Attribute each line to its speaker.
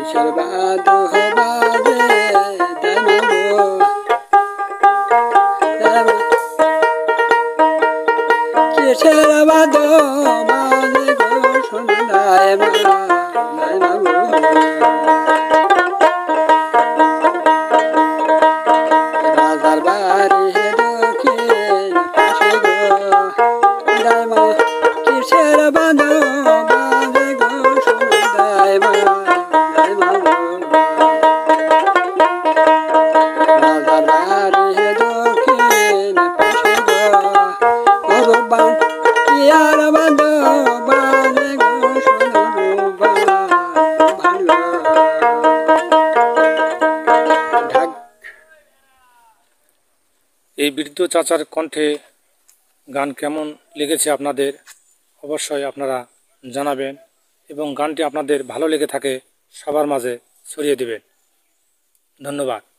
Speaker 1: কিসের বাদো বাজে কিসের বাদো বাজে গো সন্ধ্যায় মা রাজার বাড়ি দক্ষিণ পাশে গো দাইমা কিসের বাদো বাজে গো সন্ধ্যায় মা রাজার বাড়ি দক্ষিণ পাশে গো ভগবান ইয়ার বাদো বাজে গো সন্ধ্যা ভালো
Speaker 2: এই বৃদ্ধ চাচার কণ্ঠে গান কেমন লেগেছে আপনাদের অবশ্যই আপনারা জানাবেন এবং গানটি আপনাদের ভালো লেগে থাকে সবার মাঝে ছড়িয়ে দেবেন। ধন্যবাদ।